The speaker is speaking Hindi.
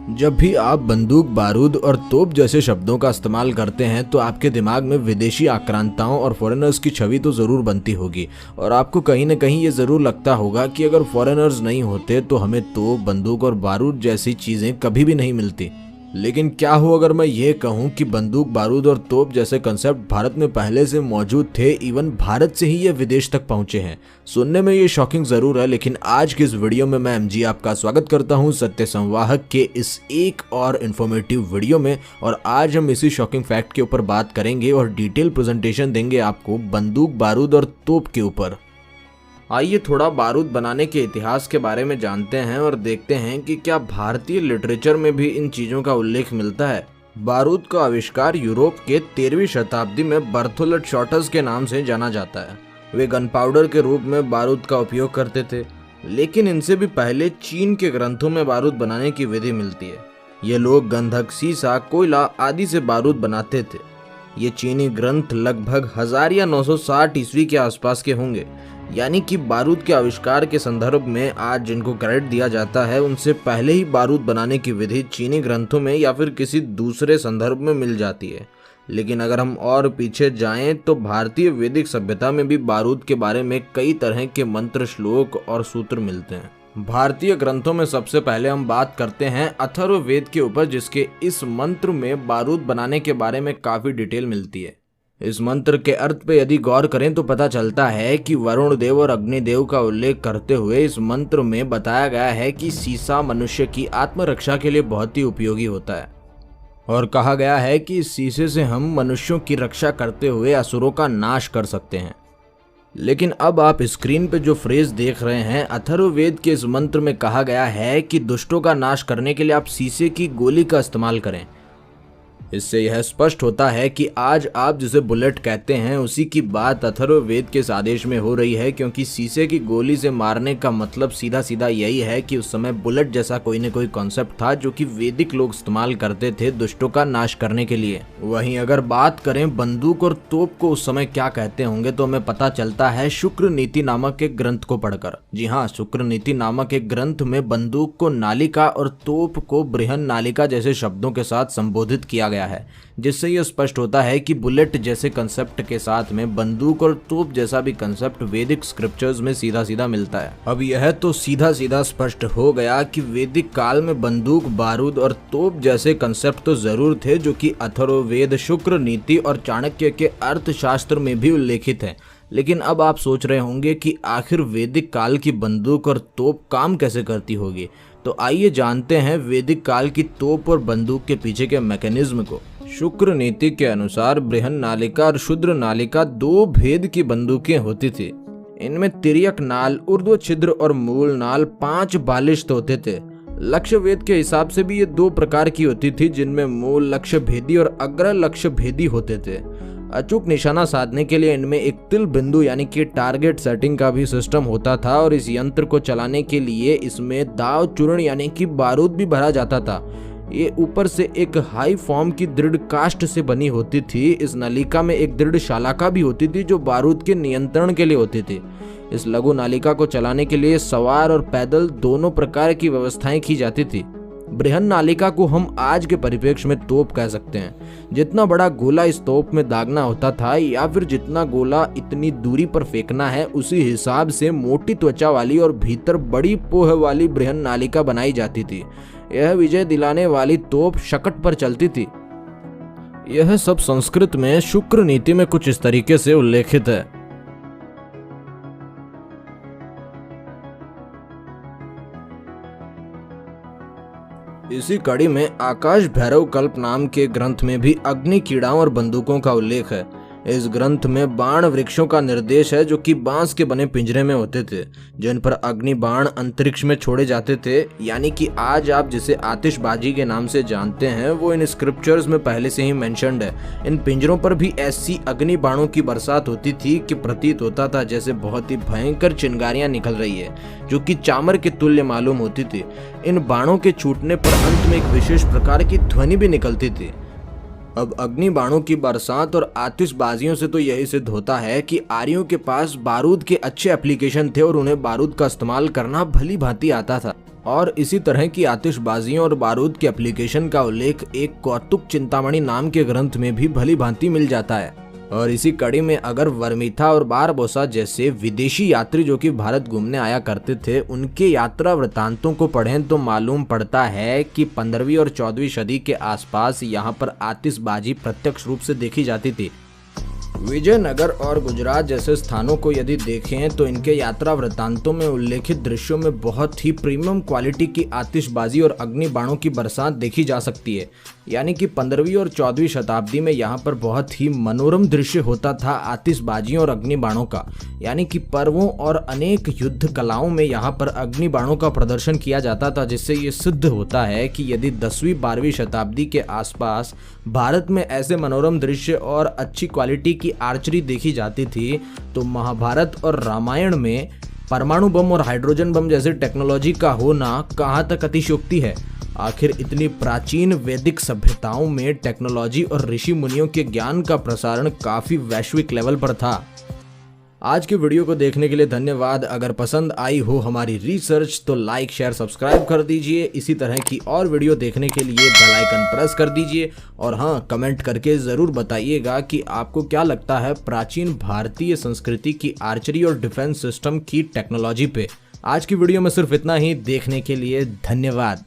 जब भी आप बंदूक, बारूद और तोप जैसे शब्दों का इस्तेमाल करते हैं तो आपके दिमाग में विदेशी आक्रांताओं और फॉरेनर्स की छवि तो ज़रूर बनती होगी और आपको कहीं ना कहीं ये ज़रूर लगता होगा कि अगर फॉरेनर्स नहीं होते तो हमें तोप, बंदूक और बारूद जैसी चीज़ें कभी भी नहीं मिलती। लेकिन क्या हो अगर मैं ये कहूँ कि बंदूक, बारूद और तोप जैसे कंसेप्ट भारत में पहले से मौजूद थे, इवन भारत से ही ये विदेश तक पहुंचे हैं। सुनने में ये शॉकिंग ज़रूर है, लेकिन आज की इस वीडियो में मैं एमजी आपका स्वागत करता हूं सत्य संवाहक के इस एक और इन्फॉर्मेटिव वीडियो में। और आज हम इसी शॉकिंग फैक्ट के ऊपर बात करेंगे और डिटेल प्रेजेंटेशन देंगे आपको बंदूक, बारूद और तोप के ऊपर। आइए थोड़ा बारूद बनाने के इतिहास के बारे में जानते हैं और देखते हैं कि क्या भारतीय लिटरेचर में भी इन चीज़ों का उल्लेख मिलता है। बारूद का आविष्कार यूरोप के 13वीं शताब्दी में बर्थोलट शॉर्टस के नाम से जाना जाता है। वे गन पाउडर के रूप में बारूद का उपयोग करते थे, लेकिन इनसे भी पहले चीन के ग्रंथों में बारूद बनाने की विधि मिलती है। ये लोग गंधक, सीसा, कोयला आदि से बारूद बनाते थे। ये चीनी ग्रंथ लगभग 1000 या 960 ईस्वी के आसपास के होंगे, यानी कि बारूद के आविष्कार के संदर्भ में आज जिनको क्रेडिट दिया जाता है उनसे पहले ही बारूद बनाने की विधि चीनी ग्रंथों में या फिर किसी दूसरे संदर्भ में मिल जाती है। लेकिन अगर हम और पीछे जाएं तो भारतीय वैदिक सभ्यता में भी बारूद के बारे में कई तरह के मंत्र, श्लोक और सूत्र मिलते हैं। भारतीय ग्रंथों में सबसे पहले हम बात करते हैं अथर्ववेद के ऊपर, जिसके इस मंत्र में बारूद बनाने के बारे में काफी डिटेल मिलती है। इस मंत्र के अर्थ पे यदि गौर करें तो पता चलता है कि वरुण देव और अग्निदेव का उल्लेख करते हुए इस मंत्र में बताया गया है कि सीसा मनुष्य की आत्मरक्षा के लिए बहुत ही उपयोगी होता है और कहा गया है कि इस सीसे से हम मनुष्यों की रक्षा करते हुए असुरों का नाश कर सकते हैं। लेकिन अब आप स्क्रीन पे जो फ्रेज देख रहे हैं, अथर्ववेद के इस मंत्र में कहा गया है कि दुष्टों का नाश करने के लिए आप सीसे की गोली का इस्तेमाल करें। इससे यह स्पष्ट होता है कि आज आप जिसे बुलेट कहते हैं उसी की बात अथर्ववेद के इस आदेश में हो रही है, क्योंकि शीशे की गोली से मारने का मतलब सीधा सीधा यही है कि उस समय बुलेट जैसा कोई न कोई कॉन्सेप्ट था जो कि वैदिक लोग इस्तेमाल करते थे दुष्टों का नाश करने के लिए। वहीं अगर बात करें बंदूक और तोप को उस समय क्या कहते होंगे तो हमें पता चलता है शुक्र नीति नामक एक ग्रंथ को पढ़कर। जी हाँ, शुक्र नीति नामक एक ग्रंथ में बंदूक को नालिका और तोप को बृहन नालिका जैसे शब्दों के साथ संबोधित किया गया है, जिससे यह स्पष्ट होता है कि बुलेट जैसे कंसेप्ट के साथ में बंदूक और तोप जैसा भी कंसेप्ट वैदिक स्क्रिप्चर्स में सीधा सीधा मिलता है। अब यह तो सीधा सीधा स्पष्ट हो गया कि वैदिक काल में बंदूक, बारूद और तोप जैसे कंसेप्ट तो जरूर थे, जो कि अथर्ववेद, शुक्र नीति और चाणक्य के अर्थशास्त्र में भी उल्लेखित है। लेकिन अब आप सोच रहे होंगे कि आखिर वैदिक काल की बंदूक और तोप काम कैसे करती होगी, तो आइए जानते हैं वैदिक काल की तोप और बंदूक के पीछे के मैकेनिज्म को। शुक्र नीति के अनुसार बृहन नालिका और क्षुद्र नालिका दो भेद की बंदूकें होती थी। इनमें तिर्यक नाल, ऊर्ध्व छिद्र और मूल नाल 5 बालिश्त होते थे। लक्ष्य वेद के हिसाब से भी ये 2 प्रकार की होती थी, जिनमें मूल लक्ष्य भेदी और अग्र लक्ष्य भेदी होते थे। अचूक निशाना साधने के लिए इनमें एक तिल बिंदु यानी कि टारगेट सेटिंग का भी सिस्टम होता था और इस यंत्र को चलाने के लिए इसमें दाव चूर्ण यानी कि बारूद भी भरा जाता था। ये ऊपर से एक हाई फॉर्म की दृढ़ काष्ठ से बनी होती थी। इस नलिका में एक दृढ़ शालाका भी होती थी जो बारूद के नियंत्रण के लिए होती थी। इस लघु नालिका को चलाने के लिए सवार और पैदल दोनों प्रकार की व्यवस्थाएं की जाती थी। बृहन नालिका को हम आज के परिप्रेक्ष्य में तोप कह सकते हैं। जितना बड़ा गोला इस तोप में दागना होता था या फिर जितना गोला इतनी दूरी पर फेंकना है, उसी हिसाब से मोटी त्वचा वाली और भीतर बड़ी पोह वाली बृहन नालिका बनाई जाती थी। यह विजय दिलाने वाली तोप शकट पर चलती थी। यह सब संस्कृत में शुक्र नीति में कुछ इस तरीके से उल्लेखित है। इसी कड़ी में आकाश भैरव कल्प नाम के ग्रंथ में भी अग्नि कीड़ाओं और बंदूकों का उल्लेख है। इस ग्रंथ में बाण वृक्षों का निर्देश है जो कि बांस के बने पिंजरे में होते थे, जिन पर अग्नि बाण अंतरिक्ष में छोड़े जाते थे। यानी कि आज आप जिसे आतिशबाजी के नाम से जानते हैं वो इन स्क्रिप्चर्स में पहले से ही मेंशन्ड है। इन पिंजरों पर भी ऐसी अग्नि बाणों की बरसात होती थी कि प्रतीत होता था जैसे बहुत ही भयंकर चिंगारियां निकल रही है, जो कि चामर के तुल्य मालूम होती थी। इन बाणों के छूटने पर अंत में एक विशेष प्रकार की ध्वनि भी निकलती थी। अब अग्नि बाणों की बरसात और आतिशबाजियों से तो यही सिद्ध होता है कि आर्यों के पास बारूद के अच्छे एप्लीकेशन थे और उन्हें बारूद का इस्तेमाल करना भली भांति आता था। और इसी तरह की आतिशबाजियों और बारूद के एप्लीकेशन का उल्लेख एक कौतुक चिंतामणि नाम के ग्रंथ में भी भली भांति मिल जाता है। और इसी कड़ी में अगर वर्मीथा और बारबोसा जैसे विदेशी यात्री जो कि भारत घूमने आया करते थे, उनके यात्रा वृतांतों को पढ़ें तो मालूम पड़ता है कि 15वीं और 14वीं सदी के आसपास यहाँ पर आतिशबाजी प्रत्यक्ष रूप से देखी जाती थी। विजयनगर और गुजरात जैसे स्थानों को यदि देखें तो इनके यात्रा वृत्तांतों में उल्लेखित दृश्यों में बहुत ही प्रीमियम क्वालिटी की आतिशबाजी और अग्नि बाणों की बरसात देखी जा सकती है। यानी कि 15वीं और 14वीं शताब्दी में यहाँ पर बहुत ही मनोरम दृश्य होता था आतिशबाजियों और अग्नि बाणों का। यानी कि पर्वों और अनेक युद्ध कलाओं में यहाँ पर अग्नि बाणों का प्रदर्शन किया जाता था, जिससे ये सिद्ध होता है कि यदि 10वीं-12वीं शताब्दी के आसपास भारत में ऐसे मनोरम दृश्य और अच्छी क्वालिटी की आर्चरी देखी जाती थी, तो महाभारत और रामायण में परमाणु बम और हाइड्रोजन बम जैसे टेक्नोलॉजी का होना कहाँ तक अतिशयोक्ति है। आखिर इतनी प्राचीन वैदिक सभ्यताओं में टेक्नोलॉजी और ऋषि मुनियों के ज्ञान का प्रसारण काफी वैश्विक लेवल पर था। आज के वीडियो को देखने के लिए धन्यवाद। अगर पसंद आई हो हमारी रिसर्च तो लाइक शेयर सब्सक्राइब कर दीजिए। इसी तरह की और वीडियो देखने के लिए बेल आइकन प्रेस कर दीजिए। और हाँ, कमेंट करके ज़रूर बताइएगा कि आपको क्या लगता है प्राचीन भारतीय संस्कृति की आर्चरी और डिफेंस सिस्टम की टेक्नोलॉजी पे। आज की वीडियो में सिर्फ इतना ही। देखने के लिए धन्यवाद।